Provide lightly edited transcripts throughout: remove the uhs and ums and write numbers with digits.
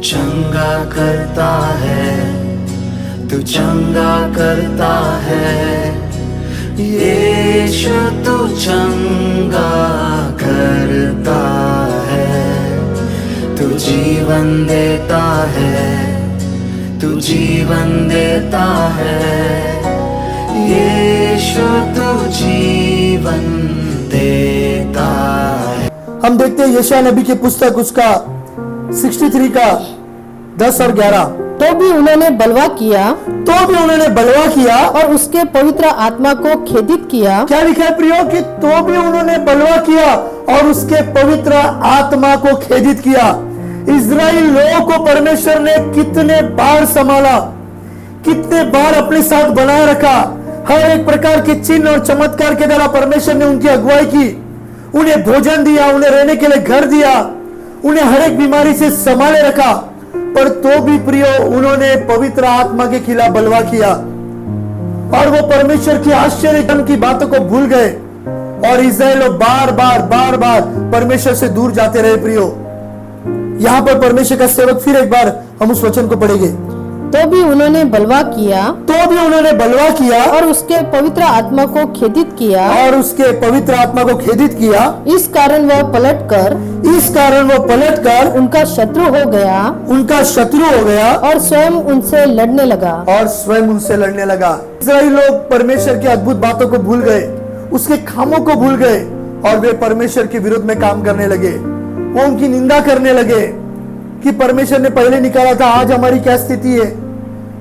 चंगा करता है, तू चंगा करता है, यीशु तू चंगा करता है, तू जीवन देता है, तू जीवन देता है, यीशु तू जीवन देता है। हम देखते हैं यशायाह नबी की पुस्तक उसका 63 का 10 और 11। तो भी उन्होंने बलवा किया और उसके पवित्र आत्मा को खेदित किया। क्या लिखा है प्रियो कि तो भी उन्होंने बलवा किया और उसके पवित्र आत्मा को खेदित किया। इजराइल लोगों को परमेश्वर ने कितने बार संभाला, कितने बार अपने साथ बनाए रखा। हर एक प्रकार के चिन्ह और चमत्कार के द्वारा परमेश्वर ने उनकी अगुवाई की, उन्हें भोजन दिया, उन्हें रहने के लिए घर दिया, उन्हें हर एक बीमारी से संभाले रखा। पर तो भी प्रियो उन्होंने पवित्र आत्मा के खिलाफ बलवा किया और वो परमेश्वर की आश्चर्य की बातों को भूल गए और इस्राएल बार बार परमेश्वर से दूर जाते रहे। प्रियो यहां पर परमेश्वर का सेवक फिर एक बार हम उस वचन को पढ़ेंगे। तो भी उन्होंने बलवा किया और उसके पवित्र आत्मा को खेदित किया इस कारण वह पलट कर उनका शत्रु हो गया और स्वयं उनसे लड़ने लगा। इस्राएल लोग परमेश्वर की अद्भुत बातों को भूल गए, उसके कामों को भूल गए और वे परमेश्वर के विरुद्ध में काम करने लगे। वो उनकी निंदा करने लगे कि परमेश्वर ने पहले निकाला था, आज हमारी क्या स्थिति है।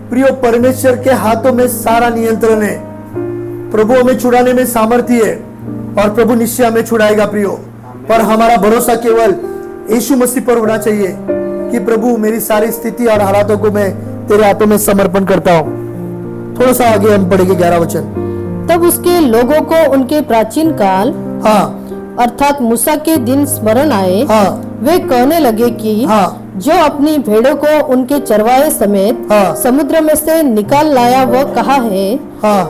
प्रियो यीशु के हाथों में सारा नियंत्रण है। प्रभु हमें छुड़ाने में सामर्थ्य है और प्रभु निश्चय हमें छुड़ाएगा। प्रियो पर हमारा भरोसा केवल यीशु मसीह पर होना चाहिए कि प्रभु मेरी सारी स्थिति और हालातों को मैं तेरे हाथों में समर्पण करता हूँ। थोड़ा सा आगे हम पढ़ेंगे 11 वचन। तब उसके लोगों को उनके प्राचीन काल अर्थात मूसा के दिन स्मरण आए। वे कहने लगे कि जो अपनी भेड़ों को उनके चरवाहे समेत समुद्र में से निकाल लाया वह कहाँ है?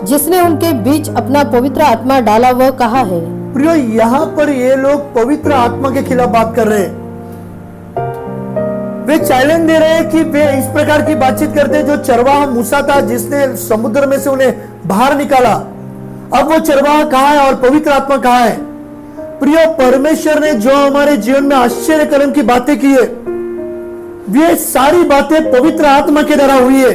जिसने उनके बीच अपना पवित्र आत्मा डाला वह कहाँ है? प्रियो यहाँ पर ये लोग पवित्र आत्मा के खिलाफ बात कर रहे हैं। वे चैलेंज दे रहे हैं कि वे इस प्रकार की बातचीत करते हैं। जो चरवाहा मूसा था जिसने समुद्र में से उन्हें बाहर निकाला, अब वो चरवाहा कहाँ है और पवित्र आत्मा कहाँ है? प्रियो परमेश्वर ने जो हमारे जीवन में आश्चर्य कर्म की बातें की है, वे सारी बातें पवित्र आत्मा के द्वारा हुई है,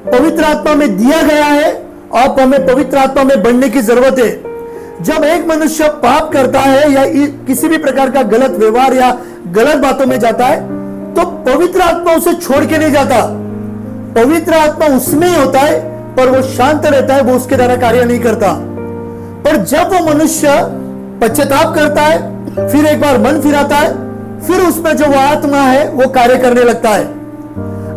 पवित्र आत्मा में दिया गया है। अब हमें पवित्र आत्मा में बढ़ने की जरूरत है। जब एक मनुष्य पाप करता है या किसी भी प्रकार का गलत व्यवहार या गलत बातों में जाता है तो पवित्र आत्मा उसे छोड़ के नहीं जाता। पवित्र आत्मा उसमें ही होता है पर वो शांत रहता है, वो उसके द्वारा कार्य नहीं करता। पर जब वो मनुष्य पश्चाताप करता है, फिर एक बार मन फिराता है, फिर उसमें जो वो आत्मा है वो कार्य करने लगता है।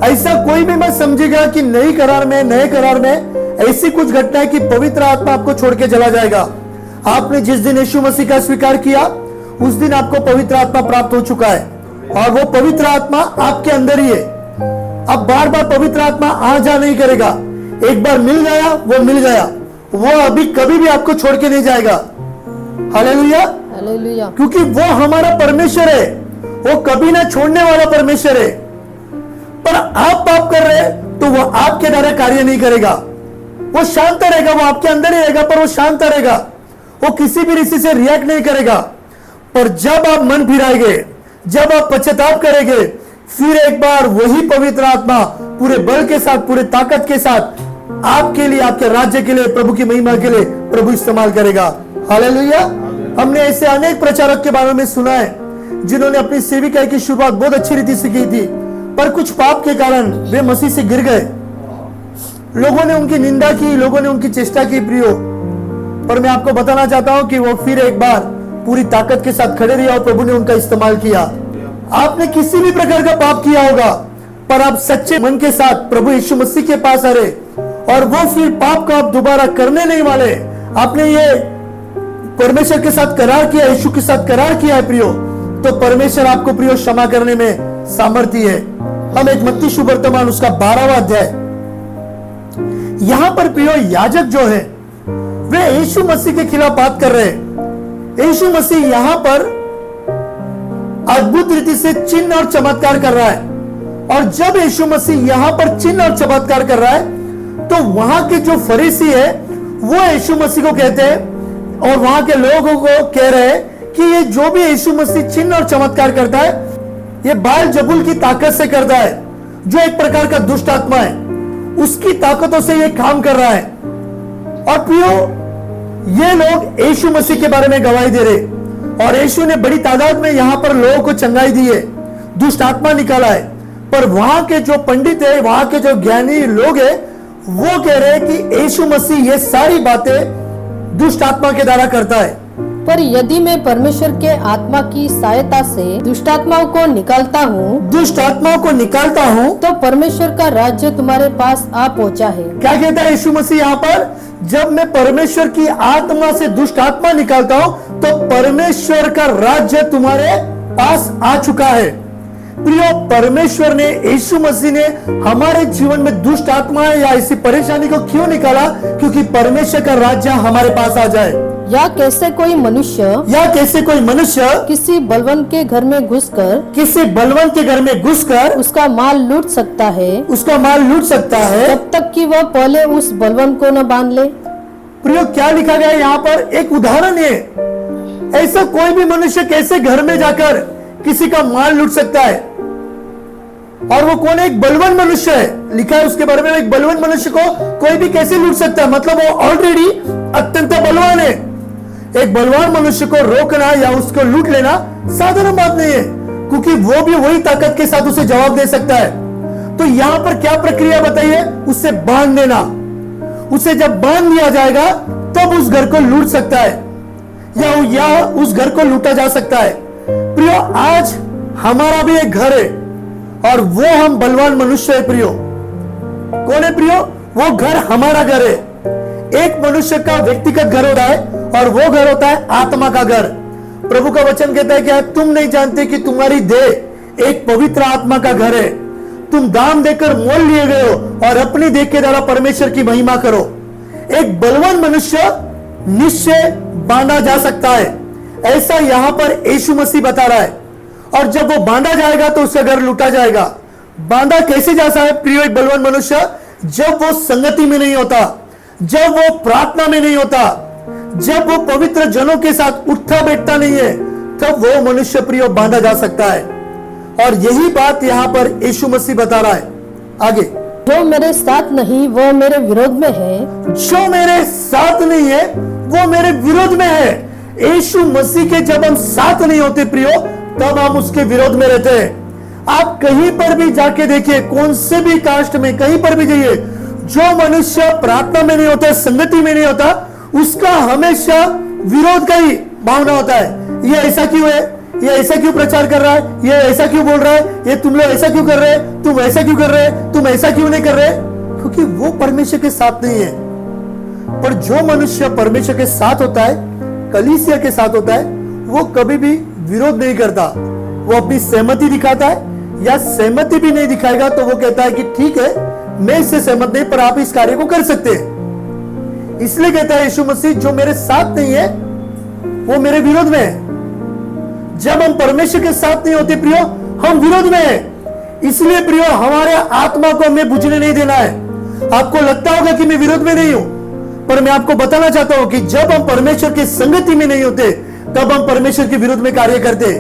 ऐसा कोई भी मत समझेगा कि नए करार में ऐसी कुछ घटना है कि पवित्र आत्मा आपको छोड़ के चला जाएगा। आपने जिस दिन यीशु मसीह का स्वीकार किया उस दिन आपको पवित्र आत्मा प्राप्त हो चुका है और वो पवित्र आत्मा आपके अंदर ही है। अब बार बार पवित्र आत्मा आ जा नहीं करेगा। एक बार मिल गया, वो मिल गया, वो अभी कभी भी आपको छोड़ के नहीं जाएगा। हालेलुया, क्योंकि वो हमारा परमेश्वर है, वो कभी ना छोड़ने वाला परमेश्वर है। पर आप पाप कर रहे हैं तो वो आपके द्वारा कार्य नहीं करेगा। वो शांत रहेगा, वो आपके अंदर ही रहेगा पर वो शांत रहेगा, वो किसी भी रीति से रिएक्ट नहीं करेगा। पर जब आप मन फिराएंगे, जब आप पश्चाताप करेंगे, फिर एक बार वही पवित्र आत्मा पूरे बल के साथ, पूरे ताकत के साथ आपके लिए, आपके राज्य के लिए, प्रभु की महिमा के लिए प्रभु इस्तेमाल करेगा। हालेलुया। हमने ऐसे अनेक प्रचारक के बारे में सुना है जिन्होंने अपनी सेविकाई की शुरुआत बहुत अच्छी रीति से की थी, पर कुछ पाप के कारण वे मसीह से गिर गए। लोगों ने उनकी निंदा की, लोगों ने उनकी चेष्टा की। प्रियो पर मैं आपको बताना चाहता हूं कि वो फिर एक बार पूरी ताकत के साथ खड़े रहे और प्रभु ने उनका इस्तेमाल किया। आपने किसी भी प्रकार का पाप किया होगा पर आप सच्चे मन के साथ प्रभु यीशु मसीह के पास आ रहे और वो फिर पाप को आप दोबारा करने नहीं वाले। आपने ये परमेश्वर के साथ करार किया, यीशु के साथ करार किया है प्रियो, तो परमेश्वर आपको प्रियो क्षमा करने में सामर्थ्य है। हम एक मत्ती सुवर्तमान उसका 12वां अध्याय, यहां पर प्रियो याजक जो है वे यीशु मसीह के खिलाफ बात कर रहे हैं। यीशु मसीह यहां पर अद्भुत रीति से चिन्ह और चमत्कार कर रहा है, और जब यीशु मसीह यहां पर चिन्ह और चमत्कार कर रहा है तो वहां के जो फरीसी है वो यीशु मसीह को कहते हैं और वहां के लोगों को कह रहे हैं कि ये जो भी यीशु मसीह चिन्ह और चमत्कार करता है ये बाल जबूल की ताकत से करता है, जो एक प्रकार का दुष्ट आत्मा है, उसकी ताकतों से ये काम कर रहा है। और प्रियो, ये लोग यीशु मसीह के बारे में गवाही दे रहे, और यीशु ने बड़ी तादाद में यहां पर लोगों को चंगाई दी है, दुष्ट आत्मा निकाला है। पर वहां के जो पंडित है, वहां के जो ज्ञानी लोग है, वो कह रहे हैं कि यीशु मसीह ये सारी बातें दुष्ट आत्मा के द्वारा करता है। पर यदि मैं परमेश्वर के आत्मा की सहायता से दुष्ट आत्माओं को निकालता हूँ, तो परमेश्वर का राज्य तुम्हारे पास आ पहुँचा है। क्या कहता है यीशु मसीह यहाँ पर? जब मैं परमेश्वर की आत्मा से दुष्ट आत्मा निकालता हूँ तो परमेश्वर का राज्य तुम्हारे पास आ चुका है। प्रियो, परमेश्वर ने, यीशु मसीह ने हमारे जीवन में दुष्ट आत्मा या ऐसी परेशानी को क्यों निकाला? क्योंकि परमेश्वर का राज्य हमारे पास आ जाए। या कैसे कोई मनुष्य किसी बलवान के घर में घुसकर उसका माल लूट सकता है तब तक कि वह पहले उस बलवान को न बांध ले। प्रियो, क्या लिखा गया है यहाँ पर? एक उदाहरण है, ऐसा कोई भी मनुष्य कैसे घर में जाकर किसी का माल लूट सकता है। और वो कौन है? एक बलवान मनुष्य है, लिखा है उसके बारे में। एक बलवान मनुष्य को कोई भी कैसे लूट सकता है? मतलब वो ऑलरेडी अत्यंत बलवान है। एक बलवान मनुष्य को रोकना या उसको लूट लेना साधारण बात नहीं है, क्योंकि वो भी वही ताकत के साथ उसे जवाब दे सकता है। तो यहां पर क्या प्रक्रिया बताइए? उसे बांध देना। उसे जब बांध दिया जाएगा तब उस घर को लूट सकता है या उस घर को लूटा जा सकता है। प्रियो, आज हमारा भी एक घर है और वो हम बलवान मनुष्य है। प्रियो, कौन है प्रियो? वो घर हमारा घर है। एक मनुष्य का व्यक्तिगत घर होता है और वो घर होता है आत्मा का घर। प्रभु का वचन कहता है, क्या तुम नहीं जानते कि तुम्हारी देह एक पवित्र आत्मा का घर है? तुम दाम देकर मोल लिए गए हो और अपनी देह के द्वारा परमेश्वर की महिमा करो। एक बलवान मनुष्य निश्चय बांधा जा सकता है, ऐसा यहां पर यीशु मसीह बता रहा है। और जब वो बांधा जाएगा तो उसका घर लूटा जाएगा। बांधा कैसे जा सकता है प्रियो एक बलवान मनुष्य? जब वो संगति में नहीं होता, जब वो प्रार्थना में नहीं होता, जब वो पवित्र जनों के साथ उठता बैठता नहीं है, तब वो मनुष्य प्रियो बांधा जा सकता है। और यही बात यहाँ पर यीशु मसीह बता रहा है। आगे, जो मेरे साथ नहीं वो मेरे विरोध में है। जो मेरे साथ नहीं है वो मेरे विरोध में है। यीशु मसीह के जब हम साथ नहीं होते प्रियो, तब हम उसके विरोध में रहते हैं। आप कहीं पर भी जाके देखिए, कौन से भी कास्ट में कहीं पर भी जाइए, जो मनुष्य प्रार्थना में नहीं होता, संगति में नहीं होता, उसका हमेशा विरोध का ही भावना होता है। ये ऐसा क्यों है? ये ऐसा क्यों प्रचार कर रहा है? ये ऐसा क्यों बोल रहा है? ये तुम लोग ऐसा क्यों कर रहे हैं? तुम ऐसा क्यों कर रहे हैं? तुम ऐसा क्यों नहीं कर रहे? क्योंकि वो परमेश्वर के साथ नहीं है। पर जो मनुष्य परमेश्वर के साथ होता है, कलीसिया के साथ होता है, वो कभी भी विरोध नहीं करता। वो अपनी सहमति दिखाता है, या सहमति भी नहीं दिखाएगा तो वो कहता है कि ठीक है, मैं इससे सहमत नहीं, पर आप इस कार्य को कर सकते हैं। इसलिए कहता है यीशु मसीह, जो मेरे साथ नहीं है वो मेरे विरोध में है। जब हम परमेश्वर के साथ नहीं होते प्रियो, हम विरोध में है। इसलिए प्रियो, हमारे आत्मा को हमें बुझने नहीं देना है। आपको लगता होगा कि मैं विरोध में नहीं हूं, पर मैं आपको बताना चाहता हूं कि जब हम परमेश्वर की संगति में नहीं होते, तब हम परमेश्वर के विरुद्ध में कार्य करते।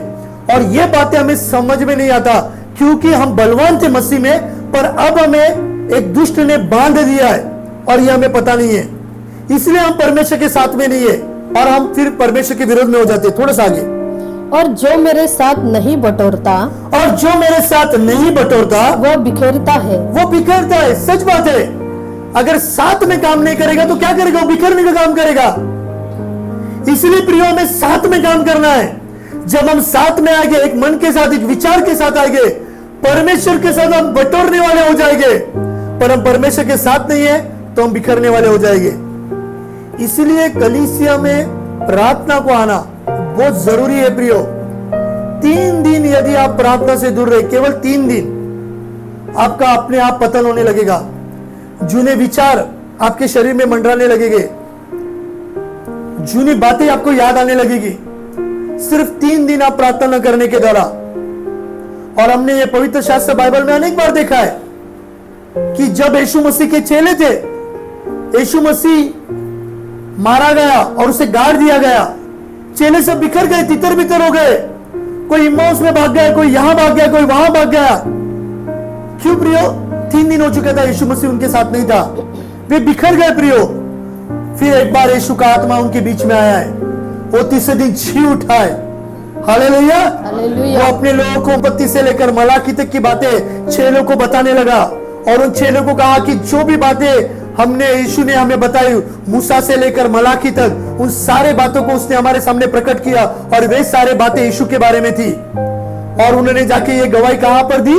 और ये बातें हमें समझ में नहीं आता, क्योंकि हम बलवान थे मसीह में, पर अब हमें एक दुष्ट ने बांध दिया है और ये हमें पता नहीं है। इसलिए हम परमेश्वर के साथ में नहीं है और हम फिर परमेश्वर के विरोध में हो जाते। थोड़ा सा आगे, और जो मेरे साथ नहीं बटोरता वो बिखेरता है। वो बिखरता है। सच बात है। अगर साथ में काम नहीं करेगा तो क्या करेगा? वो बिखरने का काम करेगा। इसलिए प्रियो, हमें साथ में काम करना है। जब हम साथ में आएंगे, एक मन के साथ, एक विचार के साथ आएंगे, परमेश्वर के साथ हम बटोरने वाले हो जाएंगे। पर हम परमेश्वर के साथ नहीं है तो हम बिखरने वाले हो जाएंगे। इसलिए कलीसिया में प्रार्थना को आना बहुत जरूरी है प्रियो। 3 दिन यदि आप प्रार्थना से दूर रहे, केवल 3 दिन, आपका अपने आप पतन होने लगेगा। जूने विचार आपके शरीर में मंडराने लगेंगे, जूनी बातें आपको याद आने लगेगी, सिर्फ 3 दिन आप प्रार्थना न करने के द्वारा। और हमने ये पवित्र शास्त्र बाइबल में अनेक बार देखा है कि जब यीशु मसीह के चेले थे, यीशु मसीह मारा गया और उसे गाड़ दिया गया, चेले सब बिखर गए, तितर बितर हो गए, कोई इम्माउस में भाग गया, कोई यहां भाग गया, कोई वहां भाग गया। क्यों प्रियो? 3 दिन हो चुका था, यीशु मसीह उनके साथ नहीं था, वे बिखर गए प्रियो। फिर एक बार यीशु का आत्मा उनके बीच में आया है, वो तीसरे दिन जी उठा है। हालेलुया। वो अपने लोगों को उत्पत्ति से लेकर मलाकी तक की बातें चेलों को बताने लगा और उन चेलों को कहा कि जो भी बातें हमने यीशु ने हमें बताई, मूसा से लेकर मलाकी तक, उन सारे बातों को उसने हमारे सामने प्रकट किया और वे सारे बातें यीशु के बारे में थी। और उन्होंने जाके ये गवाही कहां पर दी?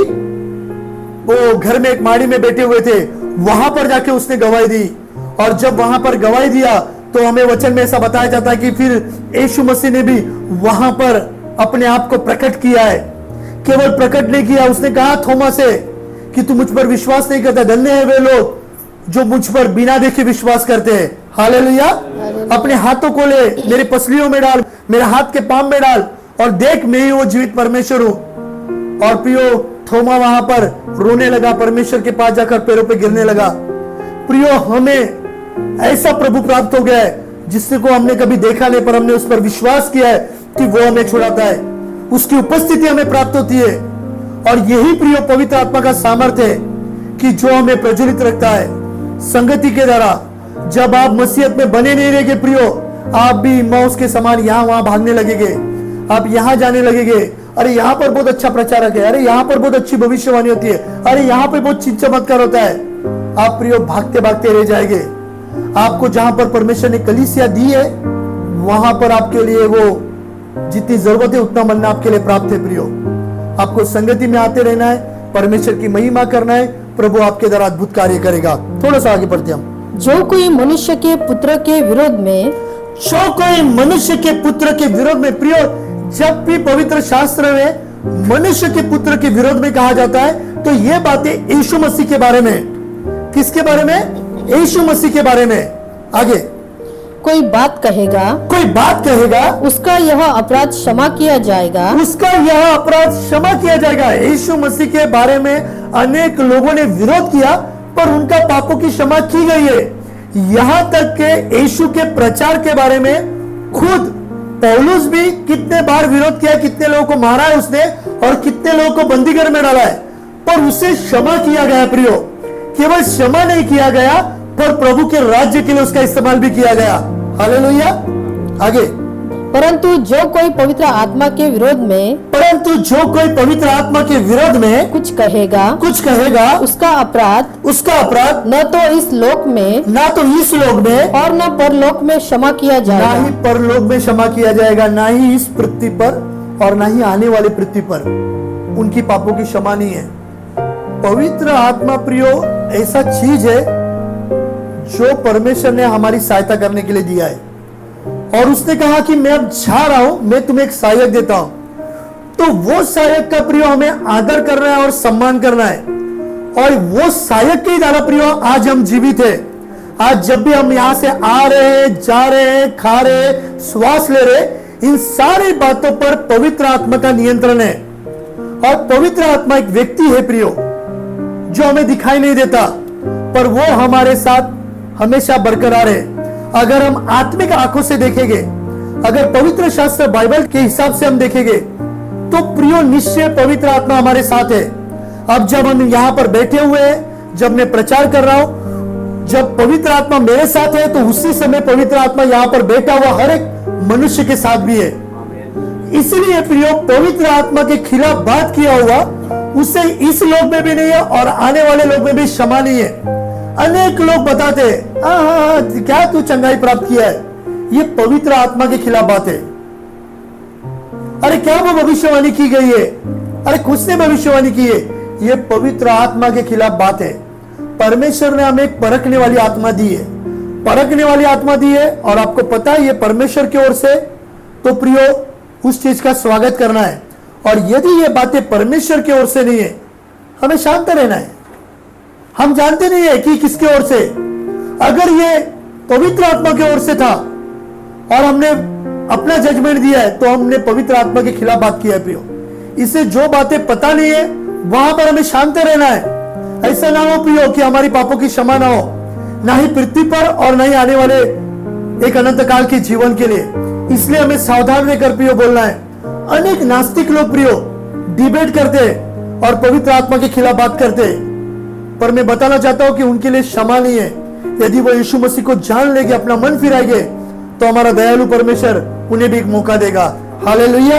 वो घर में एक माड़ी में बैठे हुए थे, वहां पर जाके उसने गवाही दी। और जब वहां पर गवाही दिया तो हमें वचन में ऐसा बताया जाता है कि फिर यीशु मसीह ने भी वहां पर अपने आप को प्रकट किया है। केवल प्रकट नहीं किया, उसने कहा थोमा से कि तू मुझ पर विश्वास नहीं करता, धन्य है वे लोग जो मुझ पर बिना देखे विश्वास करते हैं। हालेलुया। अपने हाथों को ले, मेरी पसलियों में डाल, मेरे हाथ के पाम में डाल और देख मैं ही वो जीवित परमेश्वर हूं। और प्रियो, थोमा वहां पर रोने लगा, परमेश्वर के पास जाकर पैरों पे गिरने लगा। प्रियो, हमें ऐसा प्रभु प्राप्त हो गया है जिससे को हमने कभी देखा नहीं, पर हमने उस पर विश्वास किया है कि वो हमें छुड़ाता है, उसकी उपस्थिति हमें प्राप्त होती है। और यही प्रियो पवित्र आत्मा का सामर्थ्य है कि जो हमें प्रज्वलित रखता है संगति के द्वारा। जब आप मसीहत में बने नहीं रहेंगे प्रियो, आप भी इम्माउस के समान यहां वहां भागने लगेंगे, आप यहां जाने लगेंगे, अरे यहाँ पर बहुत अच्छा प्रचारक है, अरे यहाँ पर बहुत अच्छी भविष्यवाणी होती है, अरे यहाँ पर बहुत चमत्कार होता है। आप प्रियो भागते भागते रह जाएंगे। आपको जहां पर परमेश्वर ने कलीसिया दी है, वहां पर आपके लिए वो जितनी जरूरत है उतना मन्ना आपके लिए प्राप्त है। प्रियो, आपको संगति में आते रहना है, परमेश्वर की महिमा करना है, प्रभु आपके द्वारा अद्भुत कार्य करेगा। थोड़ा सा आगे बढ़ते हम। जो कोई मनुष्य के पुत्र के विरोध में, जो कोई मनुष्य के पुत्र के विरोध में, प्रियो जब भी पवित्र शास्त्र में मनुष्य के पुत्र के विरोध में कहा जाता है तो ये बातें यीशु मसीह के बारे में। किसके बारे में? यीशु मसीह के बारे में। आगे, कोई बात कहेगा, कोई बात कहेगा, उसका यह अपराध क्षमा किया जाएगा, उसका यह अपराध क्षमा किया जाएगा। यीशु मसीह के बारे में अनेक लोगों ने विरोध किया पर उनका पापों की क्षमा की गई है। यहां तक के यीशु के प्रचार के बारे में खुद पौलुस भी कितने बार विरोध किया, कितने लोगों को मारा है उसने और कितने लोगों को बंदीगृह में डाला है, पर उसे क्षमा किया गया। प्रियो, केवल क्षमा नहीं किया गया पर प्रभु के राज्य के लिए उसका इस्तेमाल भी किया गया। हालेलुया। आगे, परंतु जो कोई पवित्र आत्मा के विरोध में, परंतु जो कोई पवित्र आत्मा के विरोध में कुछ कहेगा, उसका अपराध न तो इस लोक में, ना तो इस लोक में और न परलोक में क्षमा किया जाएगा, ना ही परलोक में क्षमा किया जाएगा, ना ही इस पृथ्वी पर और ना ही आने वाली पृथ्वी पर उनकी पापों की क्षमा नहीं है। पवित्र आत्मा प्रियो ऐसा चीज है जो परमेश्वर ने हमारी सहायता करने के लिए दिया है। और उसने कहा कि मैं अब जा रहा हूं, मैं तुम्हें एक सहायक देता हूं। तो वो सहायक का प्रियो हमें आदर करना है और सम्मान करना है। और वो सहायक के द्वारा प्रियो आज हम जीवित है। आज जब भी हम यहां से आ रहे हैं, जा रहे हैं, खा रहे हैं, श्वास ले रहे, इन सारी बातों पर पवित्र आत्मा का नियंत्रण है। और पवित्र आत्मा एक व्यक्ति है प्रियो जो हमें दिखाई नहीं देता पर वो हमारे साथ हमेशा बरकरार है। अगर हम आत्मिक आंखों से देखेंगे, अगर पवित्र शास्त्र बाइबल के हिसाब से हम देखेंगे तो प्रियो निश्चय पवित्र आत्मा हमारे साथ है। अब जब हम यहाँ पर बैठे हुए हैं, जब मैं प्रचार कर रहा हूं, जब पवित्र आत्मा मेरे साथ है तो उसी समय पवित्र आत्मा यहाँ पर बैठा हुआ हर एक मनुष्य के साथ भी है। इसलिए प्रियो पवित्र आत्मा के खिलाफ बात किया हुआ उसे इस लोक में भी नहीं है और आने वाले लोक में भी क्षमा नहीं है। अनेक लोग बताते हैं क्या तू चंगाई प्राप्त किया है, ये पवित्र आत्मा के खिलाफ बात है। अरे क्या वो भविष्यवाणी की गई है, अरे कुछ ने भविष्यवाणी की है, ये पवित्र आत्मा के खिलाफ बात है। परमेश्वर ने हमें एक परखने वाली आत्मा दी है, परखने वाली आत्मा दी है, और आपको पता है ये परमेश्वर की ओर से, तो प्रियो उस चीज का स्वागत करना है। और यदि ये बातें परमेश्वर की ओर से नहीं है, हमें शांत रहना है। हम जानते नहीं है कि किसके ओर से। अगर ये पवित्र आत्मा की ओर से था और हमने अपना जजमेंट दिया है, तो हमने पवित्र आत्मा के खिलाफ बात किया है प्रियो। इसे जो बातें पता नहीं है वहां पर हमें शांत रहना है। ऐसा ना हो प्रियो कि हमारी पापों की क्षमा ना हो, ना ही पृथ्वी पर और ना ही आने वाले एक अनंत काल के जीवन के लिए। इसलिए हमें सावधान रहकर प्रियो बोलना है। अनेक नास्तिक लोग प्रियो डिबेट करते हैं और पवित्र आत्मा के खिलाफ बात करते हैं, पर मैं बताना चाहता हूं कि उनके लिए क्षमा नहीं है। यदि वो यीशु मसीह को जान लेंगे, अपना मन फिराएंगे, तो हमारा दयालु परमेश्वर उन्हें भी एक मौका देगा। हालेलुया।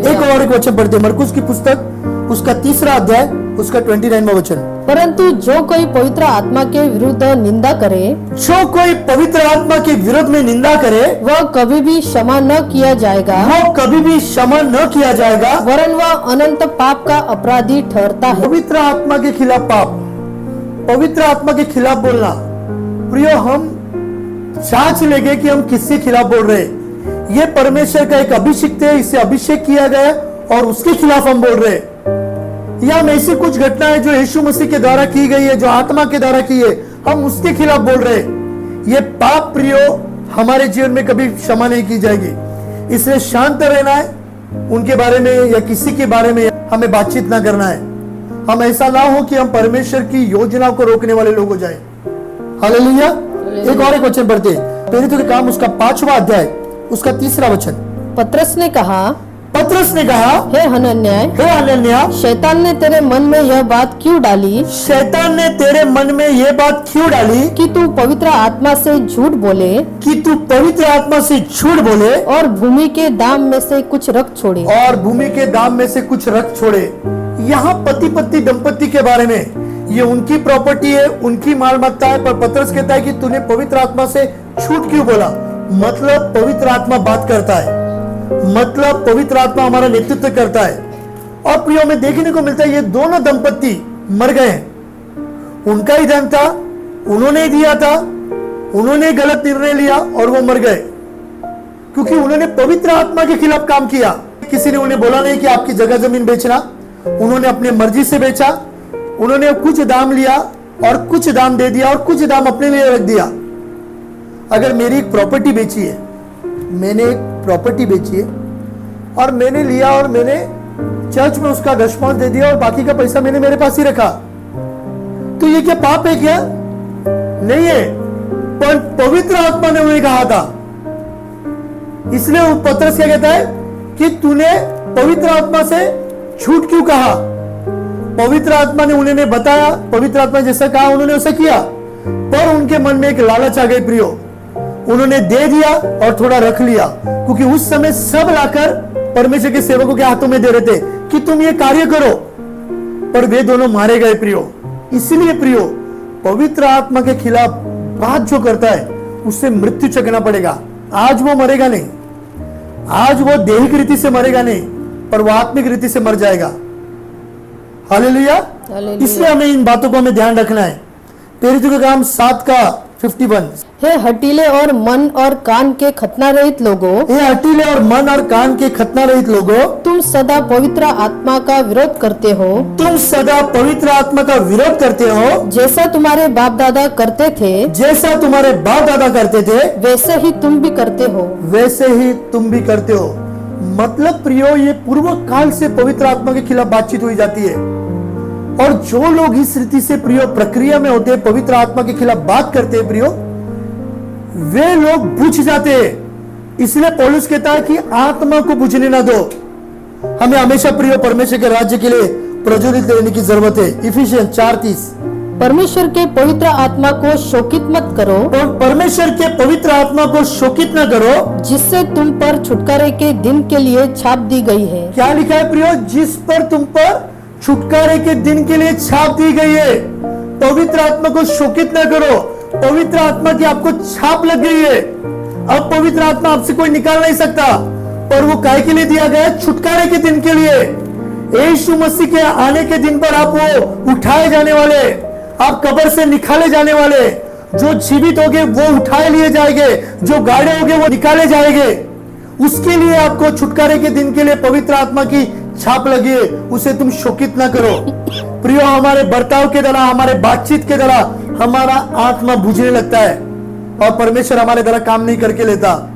एक और एक वचन पढ़ते, मरकुस की पुस्तक उसका 3 अध्याय उसका 29वां वचन। परंतु जो कोई पवित्र आत्मा के विरुद्ध निंदा करे, जो कोई पवित्र आत्मा के विरुद्ध में निंदा करे, वह कभी भी क्षमा न किया जाएगा, वो कभी भी क्षमा न किया जाएगा, वरन वह अनंत पाप का अपराधी ठहरता है। पवित्र आत्मा के खिलाफ पाप, पवित्र आत्मा के खिलाफ बोलना प्रियो, हम जांच लेंगे कि हम किसके खिलाफ बोल रहे हैं। ये परमेश्वर का एक अभिषेक है, इसे अभिषेक किया गया और उसके खिलाफ हम बोल रहे हैं, या हम ऐसी कुछ घटनाएं जो यीशु मसीह के द्वारा की गई है, जो आत्मा के द्वारा की है, हम उसके खिलाफ बोल रहे हैं। ये पाप प्रियो हमारे जीवन में कभी क्षमा नहीं की जाएगी। इसलिए शांत रहना है, उनके बारे में या किसी के बारे में हमें बातचीत ना करना है। हम ऐसा ना हो कि हम परमेश्वर की योजना को रोकने वाले लोग हो जाएं। हालेलुया। एक और एक वचन पढ़ते, प्रेरितों के काम उसका 5वां अध्याय उसका 3 वचन। पतरस ने कहा, हे हनन्याह, शैतान ने तेरे मन में यह बात क्यों डाली, शैतान ने तेरे मन में यह बात क्यों डाली कि तू पवित्र आत्मा से झूठ बोले, कि तू पवित्र आत्मा से झूठ बोले और भूमि के दाम में से कुछ रख छोड़े, और भूमि के दाम में से कुछ रख छोड़े। यहाँ पति पत्नी दंपति के बारे में, ये उनकी प्रॉपर्टी है, उनकी मालमत्ता है, पर पतरस कहता है कि तूने पवित्र आत्मा से झूठ क्यों बोला। मतलब पवित्र आत्मा बात करता है, मतलब पवित्र आत्मा हमारा नेतृत्व करता है। और प्रियो में देखने को मिलता है ये दोनों दंपति मर गए हैं। उनका ही धन था, उन्होंने दिया था, उन्होंने गलत निर्णय लिया और वो मर गए, क्योंकि उन्होंने पवित्र आत्मा के खिलाफ काम किया। किसी ने उन्हें बोला नहीं कि आपकी जगह जमीन बेचना, उन्होंने अपनी मर्जी से बेचा। उन्होंने कुछ दाम लिया और कुछ दाम दे दिया और कुछ दाम अपने लिए रख दिया। अगर मेरी एक प्रॉपर्टी बेची है, मैंने एक प्रॉपर्टी बेची है और मैंने लिया और मैंने चर्च में उसका दशमांश दे दिया और बाकी का पैसा मैंने मेरे पास ही रखा, तो ये क्या पाप है? क्या नहीं है, पर पवित्र आत्मा ने उन्हें कहा था। इसलिए वो पतरस क्या कहता है कि तूने पवित्र आत्मा से झूठ क्यों कहा। पवित्र आत्मा ने उन्हें बताया, पवित्र आत्मा जैसा कहा उन्होंने वैसा किया, पर उनके मन में एक लालच आ गई प्रियो। उन्होंने दे दिया और थोड़ा रख लिया, क्योंकि उस समय सब लाकर परमेश्वर के सेवकों के हाथों में दे रहे थे कि तुम ये कार्य करो, पर वे दोनों मारे गए प्रियो। इसलिए प्रियो, पवित्र आत्मा के खिलाफ बात जो करता है उससे मृत्यु चखना पड़ेगा। आज वो मरेगा नहीं, आज वो दैहिक रीति से मरेगा नहीं, पर वो आत्मिक रीति से मर जाएगा। हालेलुया। इसलिए हमें इन बातों को हमें ध्यान रखना है। प्रेरितों के काम 7:51। हे हटीले और मन और कान के खतना रहित लोगों, हे हटीले और मन और कान के खतना रहित लोगों, तुम सदा पवित्र आत्मा का विरोध करते हो, तुम सदा पवित्र आत्मा का विरोध करते हो, जैसा तुम्हारे बाप दादा करते थे, जैसा तुम्हारे बाप दादा करते थे, वैसे ही तुम भी करते हो, वैसे ही तुम भी करते हो। मतलब प्रियो, ये पूर्व काल से पवित्र आत्मा के खिलाफ बातचीत हुई जाती है, और जो लोग इस रीति से प्रियो प्रक्रिया में होते हैं, पवित्र आत्मा के खिलाफ बात करते हैं प्रियो, वे लोग बुझ जाते हैं। इसलिए पौलुस कहता है कि आत्मा को बुझने ना दो। हमें हमेशा प्रियो परमेश्वर के राज्य के लिए प्रज्वलित रहने की जरूरत है। इफिसियंस 4:30। परमेश्वर के पवित्र आत्मा को शोकित मत करो, और परमेश्वर के पवित्र आत्मा को शोकित न करो, जिससे तुम पर छुटकारे के दिन के लिए छाप दी गई है। क्या लिखा है प्रियो? जिस पर तुम पर छुटकारे के दिन के लिए छाप दी गई है। पवित्र आत्मा को शोकित न करो। पवित्र आत्मा की आपको छाप लग गई है। अब पवित्र आत्मा आपसे कोई निकाल नहीं सकता, पर वो काय के लिए दिया गया? छुटकारे के दिन के लिए। यीशु मसीह के आने के दिन पर आप वो उठाए जाने वाले, आप कब्र से निकाले जाने वाले, जो जीवित होंगे वो उठाए लिए जाएंगे, जो गाड़े होंगे वो निकाले जाएंगे। उसके लिए आपको छुटकारे के दिन के लिए पवित्र आत्मा की छाप लगी है, उसे तुम शोकित ना करो। प्रियो, हमारे बर्ताव के द्वारा, हमारे बातचीत के द्वारा हमारा आत्मा बुझने लगता है और परमेश्वर हमारे द्वारा काम नहीं करके लेता।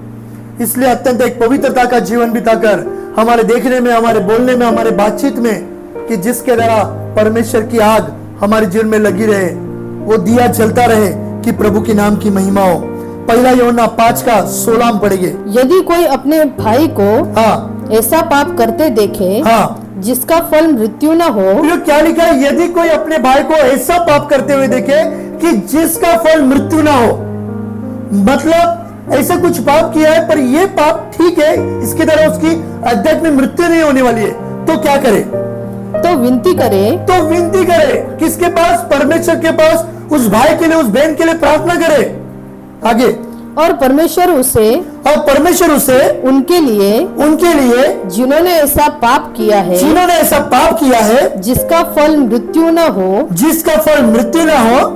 इसलिए अत्यंत एक पवित्रता का जीवन बिताकर हमारे देखने में, हमारे बोलने में, हमारे बातचीत में, कि जिसके द्वारा परमेश्वर की आग हमारे जीवन में लगी रहे, वो दिया जलता रहे, कि प्रभु की नाम की महिमा हो। पहला यूहन्ना 5:16 पढ़ेंगे। यदि कोई अपने भाई को ऐसा पाप करते देखे जिसका फल मृत्यु न हो। ये क्या लिखा है? यदि कोई अपने भाई को ऐसा पाप करते हुए देखे कि जिसका फल मृत्यु ना हो, मतलब ऐसा कुछ पाप किया है पर ये पाप ठीक है, इसके द्वारा उसकी आध्यात्मिक मृत्यु नहीं होने वाली है, तो क्या करे? तो विनती करे। तो विनती करे किसके पास? परमेश्वर के पास। उस भाई के लिए, उस बहन के लिए प्रार्थना करे। आगे, और परमेश्वर उसे उनके लिए जिन्होंने ऐसा पाप किया है जिसका फल मृत्यु न हो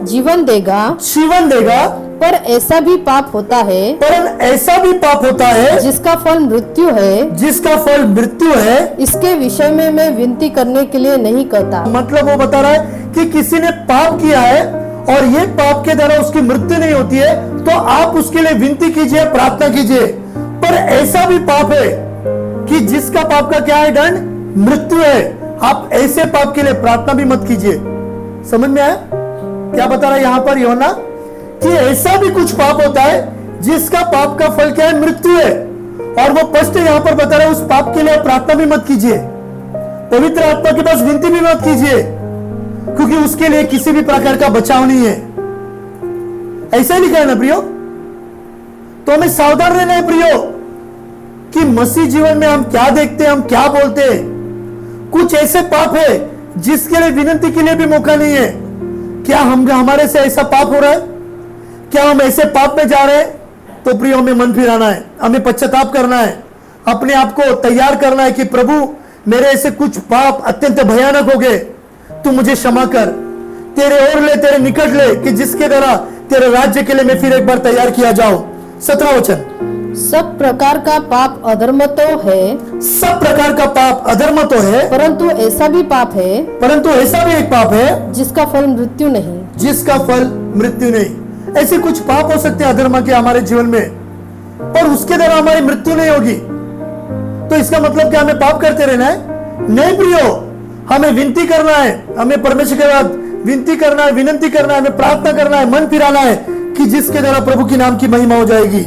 जीवन देगा। पर ऐसा भी पाप होता है जिसका फल मृत्यु है। इसके विषय में मैं विनती करने के लिए नहीं कहता। मतलब वो बता रहा है कि किसी ने पाप किया है और ये पाप के द्वारा उसकी मृत्यु नहीं होती है, तो आप उसके लिए विनती कीजिए, प्रार्थना कीजिए। पर ऐसा भी पाप है कि जिसका पाप का क्या है? दंड मृत्यु है। आप ऐसे पाप के लिए प्रार्थना भी मत कीजिए। समझ में आया क्या बता रहा है यहाँ पर यूहन्ना? कि ऐसा भी कुछ पाप होता है जिसका पाप का फल क्या है? मृत्यु है। और वो स्पष्ट यहाँ पर बता रहा है, उस पाप के लिए प्रार्थना भी मत कीजिए, पवित्र आत्मा के पास विनती भी मत कीजिए, क्योंकि उसके लिए किसी भी प्रकार का बचाव नहीं है। ऐसा ही लिखा है ना प्रियो? तो हमें सावधान रहना है प्रियो, कि मसीह जीवन में हम क्या देखते हैं, हम क्या बोलते हैं। कुछ ऐसे पाप है जिसके लिए विनती के लिए भी मौका नहीं है। क्या हमारे से ऐसा पाप हो रहा है? क्या हम ऐसे पाप में जा रहे हैं? तो प्रियो, हमें मन फिराना है, हमें पश्चाताप करना है, अपने आप को तैयार करना है कि प्रभु, मेरे ऐसे कुछ पाप अत्यंत भयानक हो गए, तू मुझे क्षमा कर, तेरे ओर ले, तेरे निकट ले, कि जिसके द्वारा तेरे राज्य के लिए मैं फिर एक बार तैयार किया जाऊं। 17वां वचन। सब प्रकार का पाप अधर्म तो है, परंतु ऐसा भी एक पाप है जिसका फल मृत्यु नहीं। ऐसे कुछ पाप हो सकते हैं अधर्म के हमारे जीवन में, पर उसके द्वारा हमारी मृत्यु नहीं होगी। तो इसका मतलब क्या हमें पाप करते रहना है? नहीं प्रियो, हमें विनती करना है, हमें परमेश्वर के बाद विनती करना है, विनती करना है, हमें प्रार्थना करना है, मन फिराना है, कि जिसके द्वारा प्रभु की नाम की महिमा हो जाएगी।